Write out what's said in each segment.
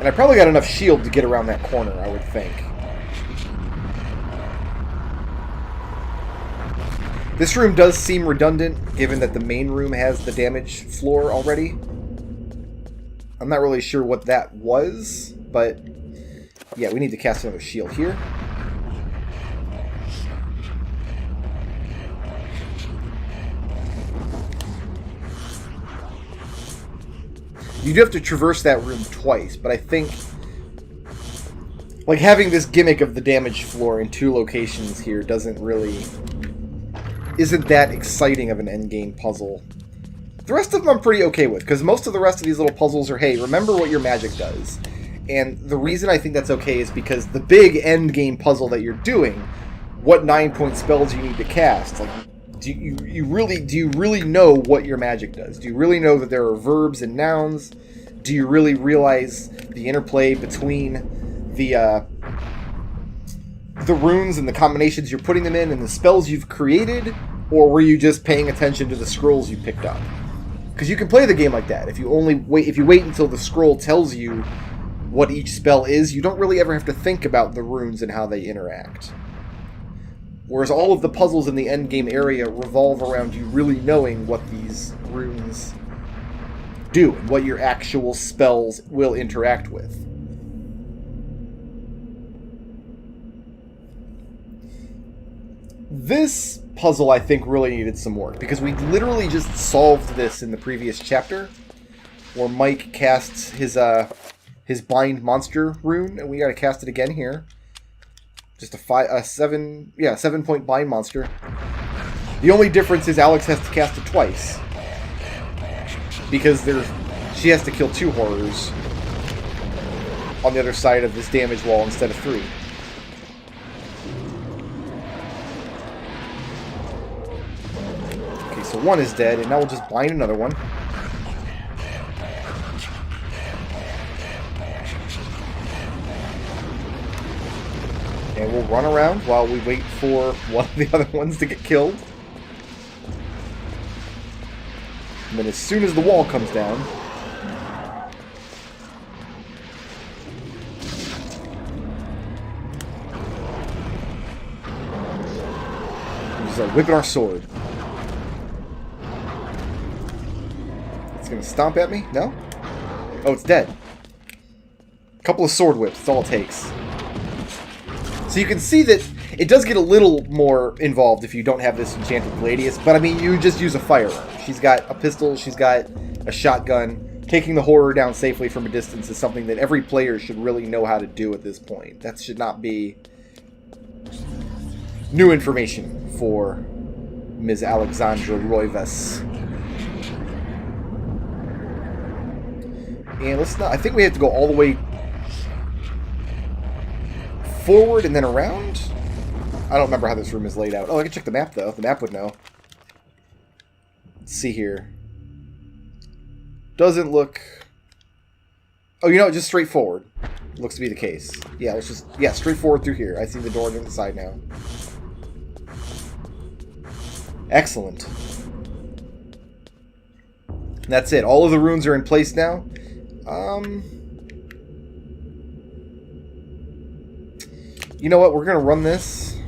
And I probably got enough shield to get around that corner, I would think. This room does seem redundant, given that the main room has the damage floor already. I'm not really sure what that was, but yeah, we need to cast another shield here. You do have to traverse that room twice, but I think like having this gimmick of the damage floor in 2 locations here isn't that exciting of an endgame puzzle. The rest of them I'm pretty okay with, because most of the rest of these little puzzles are, hey, remember what your magic does. And the reason I think that's okay is because the big endgame puzzle that you're doing, what 9-point spells you need to cast, like, do you really know what your magic does? Do you really know that there are verbs and nouns? Do you really realize the interplay between the runes and the combinations you're putting them in and the spells you've created? Or were you just paying attention to the scrolls you picked up? Because you can play the game like that. If you wait until the scroll tells you what each spell is, you don't really ever have to think about the runes and how they interact. Whereas all of the puzzles in the endgame area revolve around you really knowing what these runes do and what your actual spells will interact with. This puzzle, I think, really needed some work, because we literally just solved this in the previous chapter, where Mike casts his bind monster rune, and we gotta cast it again here. Just a 7-point bind monster. The only difference is Alex has to cast it twice, because she has to kill 2 horrors on the other side of this damage wall instead of 3. So 1 is dead, and now we'll just bind another one. And we'll run around while we wait for one of the other ones to get killed. And then as soon as the wall comes down, we just start whipping our sword. Gonna stomp at me? No? Oh, it's dead. A couple of sword whips, that's all it takes. So you can see that it does get a little more involved if you don't have this enchanted Gladius, but I mean, you just use a firearm. She's got a pistol, she's got a shotgun. Taking the horror down safely from a distance is something that every player should really know how to do at this point. That should not be new information for Ms. Alexandra Roivas. And let's not... I think we have to go all the way forward and then around? I don't remember how this room is laid out. Oh, I can check the map, though. The map would know. Let's see here. Doesn't look... Oh, you know, just straight forward. Looks to be the case. Yeah, let's just... Yeah, straight forward through here. I see the door on the side now. Excellent. That's it. All of the runes are in place now. You know what? We're going to run this.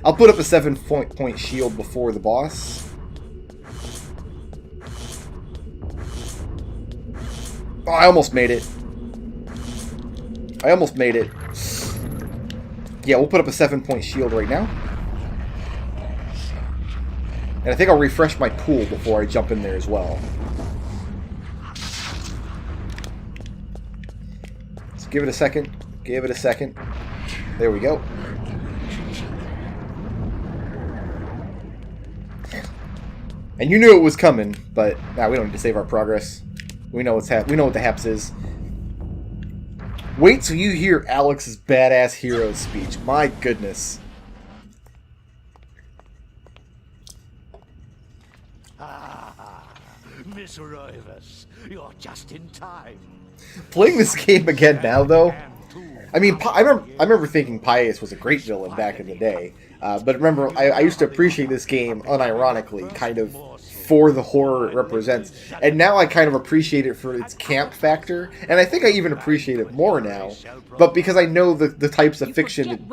I'll put up a 7-point shield before the boss. Oh, I almost made it. Yeah, we'll put up a 7-point shield right now. And I think I'll refresh my pool before I jump in there as well. Let's give it a second. Give it a second. There we go. And you knew it was coming, but nah, we don't need to save our progress. We know what's we know what the haps is. Wait till you hear Alex's badass hero speech. My goodness. Miss Roivas, you're just in time. Playing this game again now, though, I mean, I remember thinking Pius was a great villain back in the day. But remember, I used to appreciate this game unironically, kind of for the horror it represents. And now I kind of appreciate it for its camp factor, and I think I even appreciate it more now, but because I know the types of fiction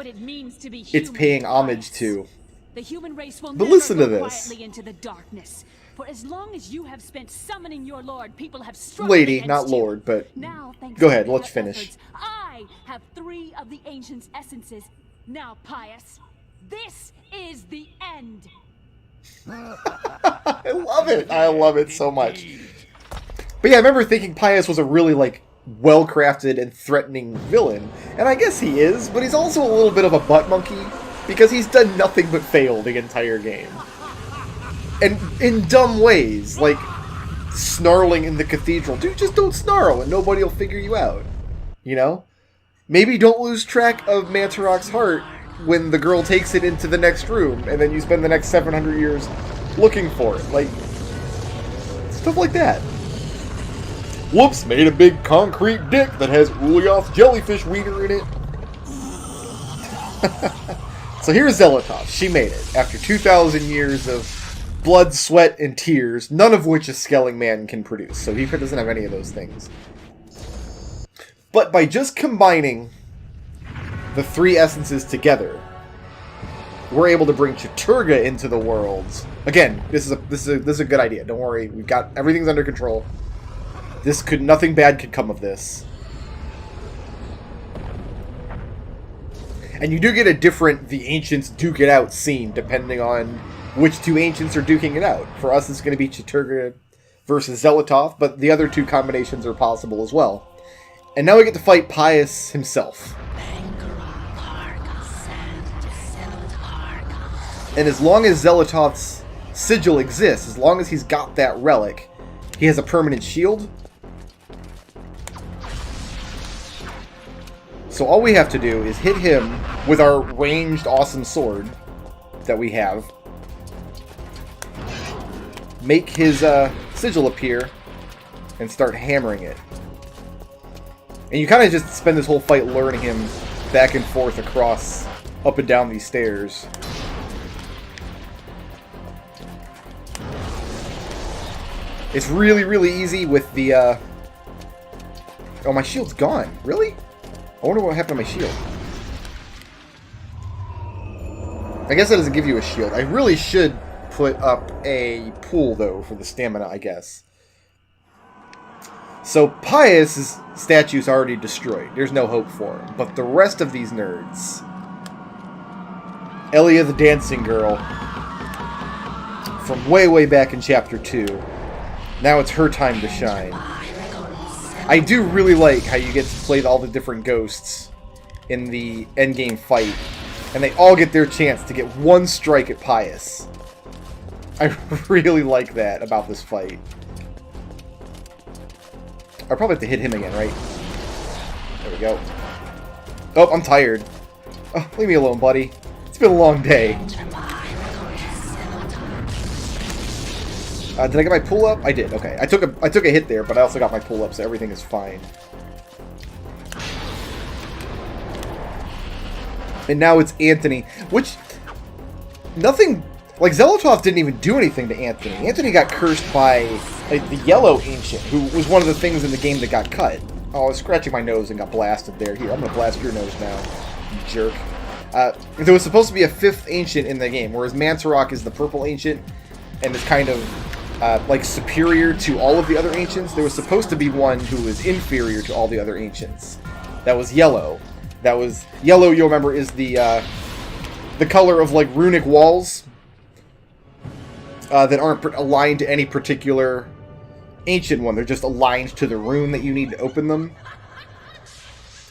it's paying homage to. The human race will But listen to never go this. quietly into the darkness. For as long as you have spent summoning your lord, people have struggled Lady, against not you. lord, but Now, thanks go to ahead, your let's finish. efforts, I have 3 of the ancient's essences. Now, Pious, this is the end. I love it. I love it so much. But yeah, I remember thinking Pious was a really, like, well-crafted and threatening villain. And I guess he is, but he's also a little bit of a butt monkey, because he's done nothing but fail the entire game. And in dumb ways, like snarling in the cathedral. Dude, just don't snarl and nobody will figure you out. You know? Maybe don't lose track of Mantarok's heart when the girl takes it into the next room, and then you spend the next 700 years looking for it. Like, stuff like that. Whoops, made a big concrete dick that has Ulyaoth's jellyfish wiener in it. So here's Zelotov. She made it. After 2,000 years of blood, sweat, and tears, none of which a skelingman can produce. So he doesn't have any of those things. But by just combining the 3 essences together, we're able to bring Chaturga into the worlds. Again, this is a good idea. Don't worry, we've got everything's under control. Nothing bad could come of this. And you do get a different the ancients duke it out scene depending on which 2 ancients are duking it out. For us, it's going to be Chaturga versus Zelotov, but the other 2 combinations are possible as well. And now we get to fight Pious himself. And as long as Zelotov's sigil exists, as long as he's got that relic, he has a permanent shield. So all we have to do is hit him with our ranged awesome sword that we have. Make his sigil appear and start hammering it. And you kind of just spend this whole fight learning him back and forth across, up and down these stairs. It's really, really easy with the, Oh, my shield's gone. Really? I wonder what happened to my shield. I guess that doesn't give you a shield. I really should put up a pool, though, for the stamina, I guess. So, Pious' statue's already destroyed. There's no hope for him. But the rest of these nerds... Elia the Dancing Girl, from way, way back in Chapter 2. Now it's her time to shine. I do really like how you get to play all the different ghosts in the endgame fight, and they all get their chance to get one strike at Pious. I really like that about this fight. I'll probably have to hit him again, right? There we go. Oh, I'm tired. Oh, leave me alone, buddy. It's been a long day. Did I get my pull up? I did. Okay, I took a hit there, but I also got my pull up, so everything is fine. And now it's Anthony, which nothing like Zelotov didn't even do anything to Anthony. Anthony got cursed by like the Yellow Ancient, who was one of the things in the game that got cut. Oh, I was scratching my nose and got blasted there. Here, I'm gonna blast your nose now, you jerk. There was supposed to be a 5th Ancient in the game, whereas Mantarok is the Purple Ancient, and is kind of like superior to all of the other ancients. There was supposed to be one who was inferior to all the other ancients. That was Yellow. Yellow, you'll remember, is the color of like runic walls that aren't aligned to any particular ancient one. They're just aligned to the rune that you need to open them.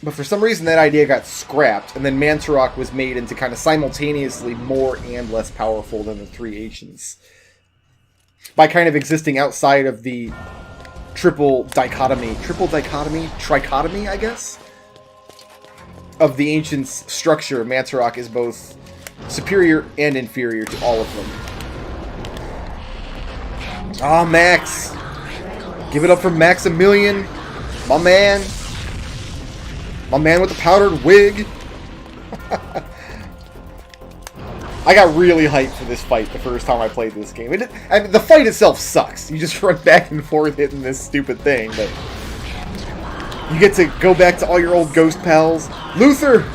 But for some reason that idea got scrapped, and then Mantarok was made into kind of simultaneously more and less powerful than the 3 ancients. By kind of existing outside of the trichotomy, I guess? Of the ancients' structure, Mantarok is both superior and inferior to all of them. Ah, Max! Give it up for Maximilian! My man! My man with the powdered wig! I got really hyped for this fight the first time I played this game. I mean, the fight itself sucks. You just run back and forth hitting this stupid thing, but you get to go back to all your old ghost pals. Luther!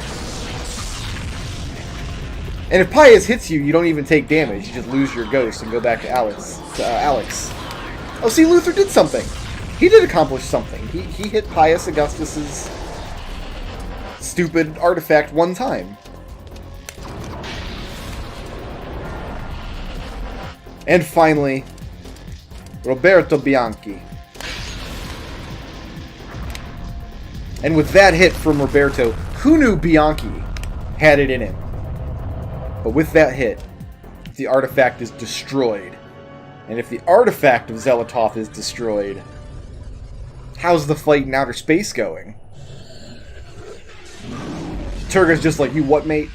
And if Pius hits you, you don't even take damage. You just lose your ghost and go back to Alex. Oh, see, Luther did something. He did accomplish something. He hit Pius Augustus's stupid artifact one time. And finally, Roberto Bianchi. And with that hit from Roberto, who knew Bianchi had it in him? But with that hit, the artifact is destroyed. And if the artifact of Zelotov is destroyed, how's the fight in outer space going? Turga's just like, you what, mate?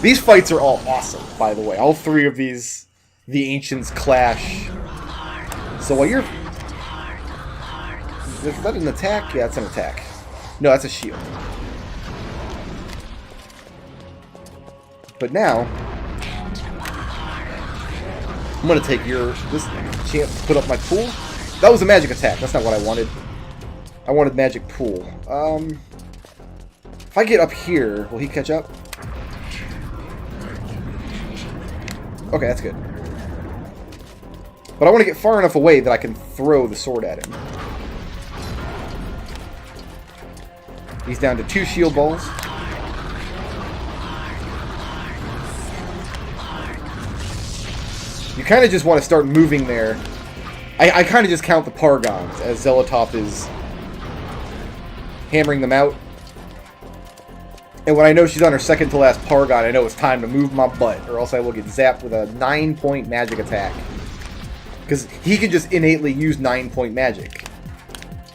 These fights are all awesome, by the way. All three of these, the Ancients clash. So while you're... Is that an attack? Yeah, it's an attack. No, that's a shield. But now, I'm going to take this chance to put up my pool. That was a magic attack. That's not what I wanted. I wanted magic pool. If I get up here, will he catch up? Okay, that's good. But I want to get far enough away that I can throw the sword at him. He's down to 2 shield balls. You kind of just want to start moving there. I kind of just count the Pargons as Zelotov is hammering them out. And when I know she's on her second to last Pargon, I know it's time to move my butt, or else I will get zapped with a 9-point magic attack. Because he can just innately use 9-point magic.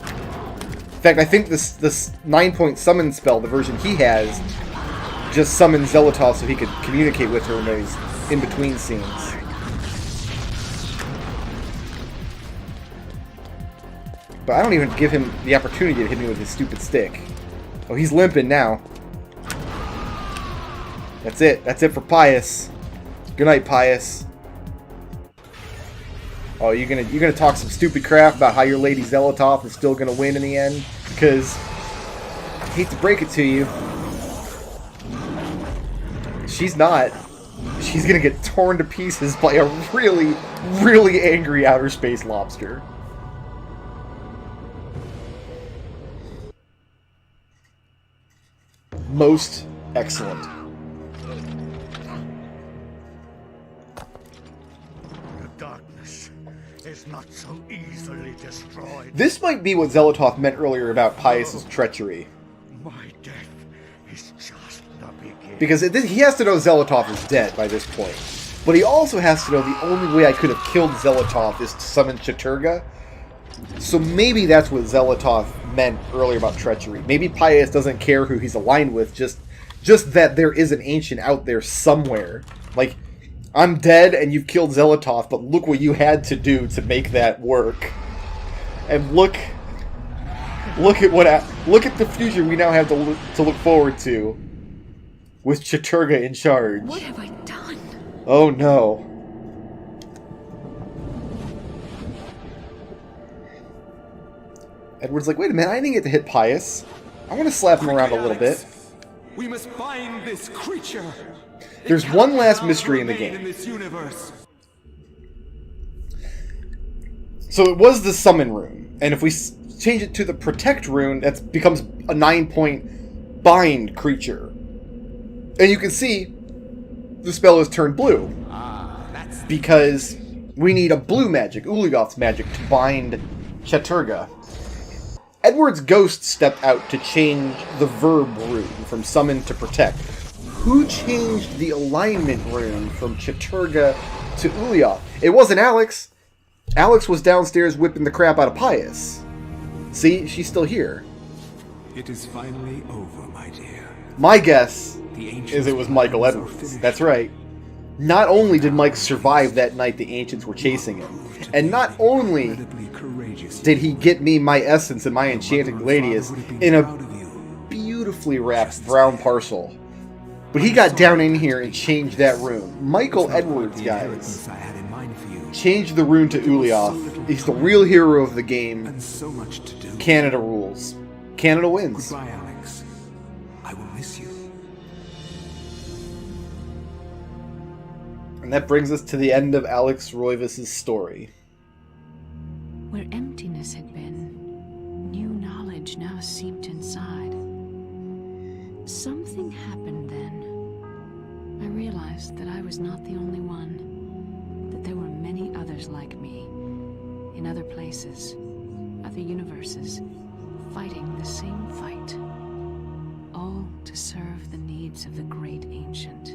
In fact, I think this 9-point summon spell, the version he has, just summons Zelotov so he could communicate with her in those in-between scenes. But I don't even give him the opportunity to hit me with his stupid stick. Oh, he's limping now. That's it. That's it for Pius. Good night, Pius. Oh, you're gonna talk some stupid crap about how your lady Zelotov is still gonna win in the end? Because I hate to break it to you, she's not. She's gonna get torn to pieces by a really, really angry outer space lobster. Most excellent. The darkness is not so easily destroyed. This might be what Zelotov meant earlier about Pius's treachery. My death is just the beginning. Because he has to know Zelotov is dead by this point. But he also has to know the only way I could have killed Zelotov is to summon Chaturga. So maybe that's what Zelotov meant earlier about treachery. Maybe Pius doesn't care who he's aligned with, just that there is an ancient out there somewhere. Like, I'm dead and you've killed Zelotov, but look what you had to do to make that work. And look at the future we now have to look forward to with Chaturga in charge. What have I done? Oh no. Edward's like, wait a minute, I didn't get to hit Pius. I want to slap him around a little bit. We must find this creature. There's one last mystery in the game. In this universe. So it was the summon rune, and if we change it to the protect rune, that becomes a 9-point bind creature. And you can see the spell is turned blue. Because we need a blue magic, Uligoth's magic, to bind Chaturga. Edward's ghost stepped out to change the verb rune from summon to protect. Who changed the alignment rune from Chaturga to Ulioth? It wasn't Alex. Alex was downstairs whipping the crap out of Pius. See, she's still here. It is finally over, my dear. My guess is it was Michael Edwards. That's right. Not only did Mike survive that night the Ancients were chasing him, and not only did he get me my essence and my enchanting gladius in a beautiful beautifully wrapped brown parcel. But he got down in here and changed that rune. Michael Edwards, guys, I had in mind for you. changed the rune to Ulyaoth. He's the real hero of the game. And so much to do. Canada rules. Canada wins. Goodbye, Alex. I will miss you. And that brings us to the end of Alex Roivas' story. Where emptiness had been, new knowledge now seeped inside. Something happened then. I realized that I was not the only one, that there were many others like me, in other places, other universes, fighting the same fight, all to serve the needs of the great ancient,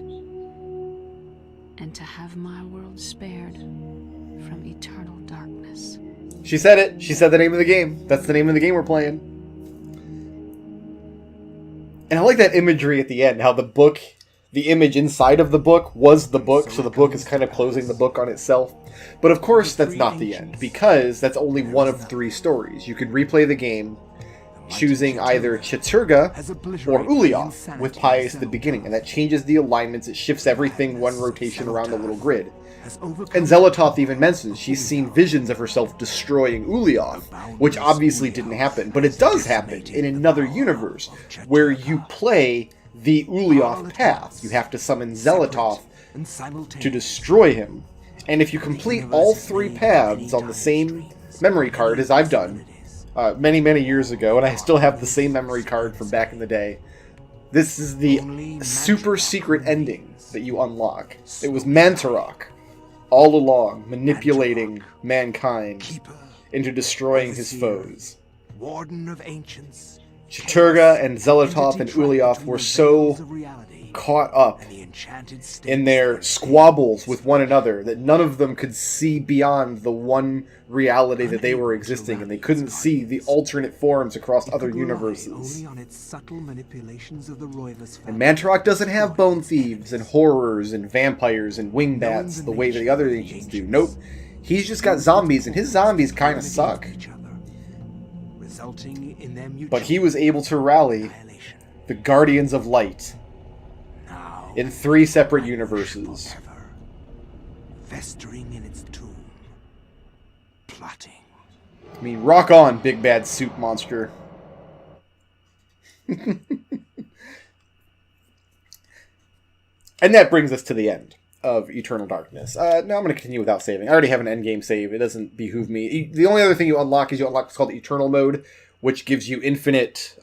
and to have my world spared from eternal darkness. She said it. She said the name of the game. That's the name of the game we're playing. And I like that imagery at the end, how the book, the image inside of the book was the book, so the book is kind of closing the book on itself. But of course, that's not the end, because that's only one of 3 stories. You could replay the game choosing either Chiturga or Ulyaoth with Pius at the beginning, and that changes the alignments, it shifts everything one rotation around the little grid. And Zelatoth even mentions she's seen visions of herself destroying Ulyaoth, which obviously didn't happen, but it does happen in another universe, where you play the Ulyaoth path. You have to summon Zelatoth to destroy him. And if you complete all 3 paths on the same memory card, as I've done, many, many years ago, and I still have the same memory card from back in the day, this is the super secret ending that you unlock. It was Mantarok, all along, manipulating mankind into destroying his foes. Warden of Ancients, Chiturga and Zelatoth and Ulyaoth were so caught up in their squabbles with one another that none of them could see beyond the one reality that they were existing, and they couldn't see the alternate forms across other universes. And Mantarok doesn't have bone thieves and horrors and vampires and wingbats the way that the other ancients do. Nope. He's just got zombies, and his zombies kind of suck. But he was able to rally the Guardians of Light in 3 separate universes. Festering in its tomb, plotting. I mean, rock on, big bad soup monster. And that brings us to the end of Eternal Darkness. Now I'm going to continue without saving. I already have an endgame save. It doesn't behoove me. The only other thing you unlock is what's called Eternal Mode, which gives you infinite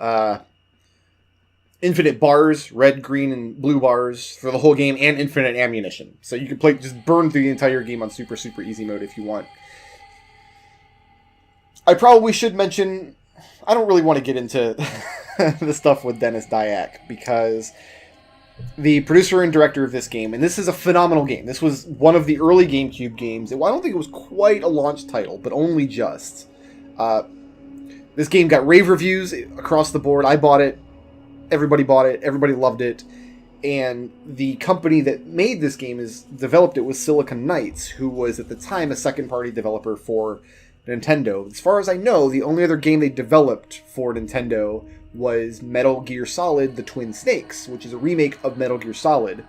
bars, red, green, and blue bars for the whole game, and infinite ammunition. So you can play, just burn through the entire game on super, super easy mode if you want. I probably should mention, I don't really want to get into the stuff with Dennis Dyack, because the producer and director of this game, and this is a phenomenal game. This was one of the early GameCube games. I don't think it was quite a launch title, but only just. This game got rave reviews across the board. I bought it. Everybody bought it. Everybody loved it. And the company that made this game developed it was Silicon Knights, who was at the time a second-party developer for Nintendo. As far as I know, the only other game they developed for Nintendo was Metal Gear Solid: The Twin Snakes, which is a remake of Metal Gear Solid.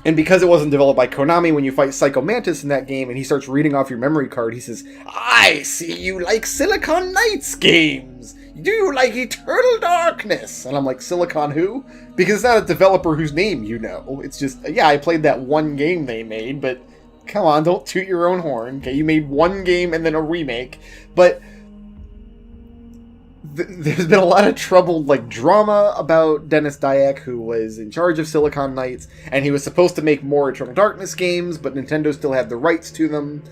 And because it wasn't developed by Konami, when you fight Psycho Mantis in that game and he starts reading off your memory card, he says, "I see you like Silicon Knights games. Do you like Eternal Darkness?" And I'm like, Silicon who? Because it's not a developer whose name you know. It's just, yeah, I played that one game they made, but come on, don't toot your own horn. Okay, you made one game and then a remake. But there's been a lot of troubled drama about Dennis Dyack, who was in charge of Silicon Knights, and he was supposed to make more Eternal Darkness games, but Nintendo still had the rights to them.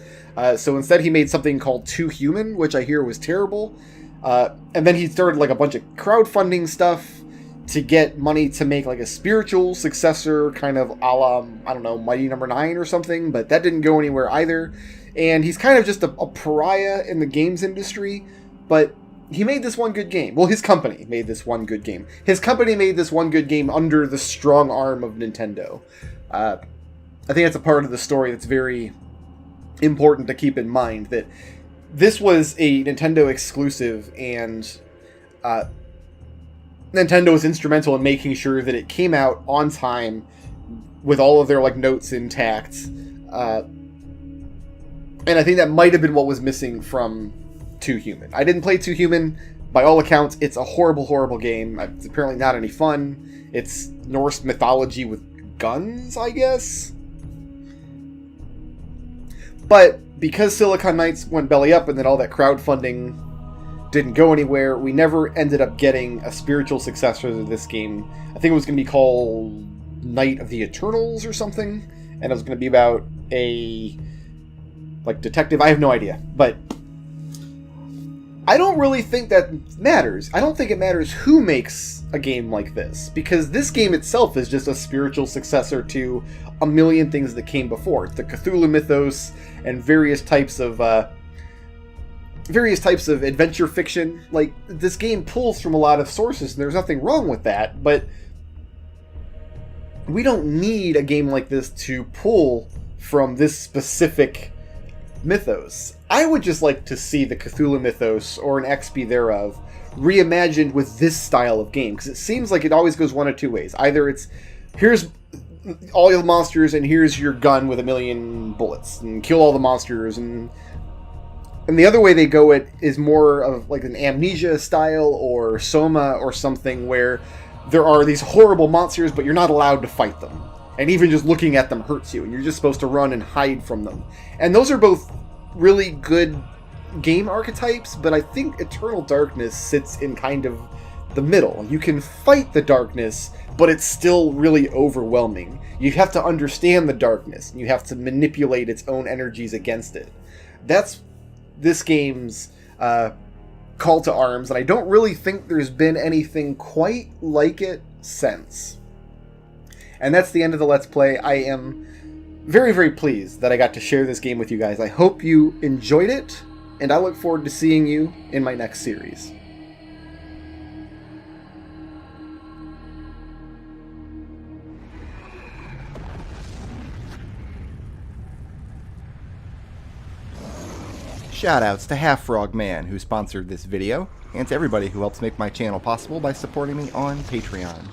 So instead he made something called Too Human, which I hear was terrible. And then he started a bunch of crowdfunding stuff to get money to make a spiritual successor, kind of a la, I don't know, Mighty Number 9 or something, but that didn't go anywhere either. And he's kind of just a pariah in the games industry, but he made this one good game. Well, his company made this one good game. His company made this one good game under the strong arm of Nintendo. I think that's a part of the story that's very important to keep in mind, that this was a Nintendo exclusive, and Nintendo was instrumental in making sure that it came out on time with all of their like notes intact. And I think that might have been what was missing from 2 Human. I didn't play 2 Human. By all accounts, it's a horrible, horrible game. It's apparently not any fun. It's Norse mythology with guns, I guess? But because Silicon Knights went belly up and then all that crowdfunding didn't go anywhere, we never ended up getting a spiritual successor to this game. I think it was going to be called Knight of the Eternals or something. And it was going to be about a like detective. I have no idea. But I don't really think that matters. I don't think it matters who makes a game like this, because this game itself is just a spiritual successor to a million things that came before. The Cthulhu mythos and various types of adventure fiction. Like, this game pulls from a lot of sources, and there's nothing wrong with that, but we don't need a game like this to pull from this specific mythos. I would just like to see the Cthulhu mythos, or an XP thereof, reimagined with this style of game, because it seems like it always goes one of two ways. Either it's, here's all your monsters, and here's your gun with 1,000,000 bullets, and kill all the monsters, and the other way they go it is more of like an Amnesia style, or Soma, or something, where there are these horrible monsters, but you're not allowed to fight them. And even just looking at them hurts you, and you're just supposed to run and hide from them. And those are both really good game archetypes, but I think Eternal Darkness sits in kind of the middle. You can fight the darkness, but it's still really overwhelming. You have to understand the darkness, and you have to manipulate its own energies against it. That's this game's call to arms, and I don't really think there's been anything quite like it since. And that's the end of the Let's Play. I am very, very pleased that I got to share this game with you guys. I hope you enjoyed it, and I look forward to seeing you in my next series. Shoutouts to Half Frog Man, who sponsored this video, and to everybody who helps make my channel possible by supporting me on Patreon.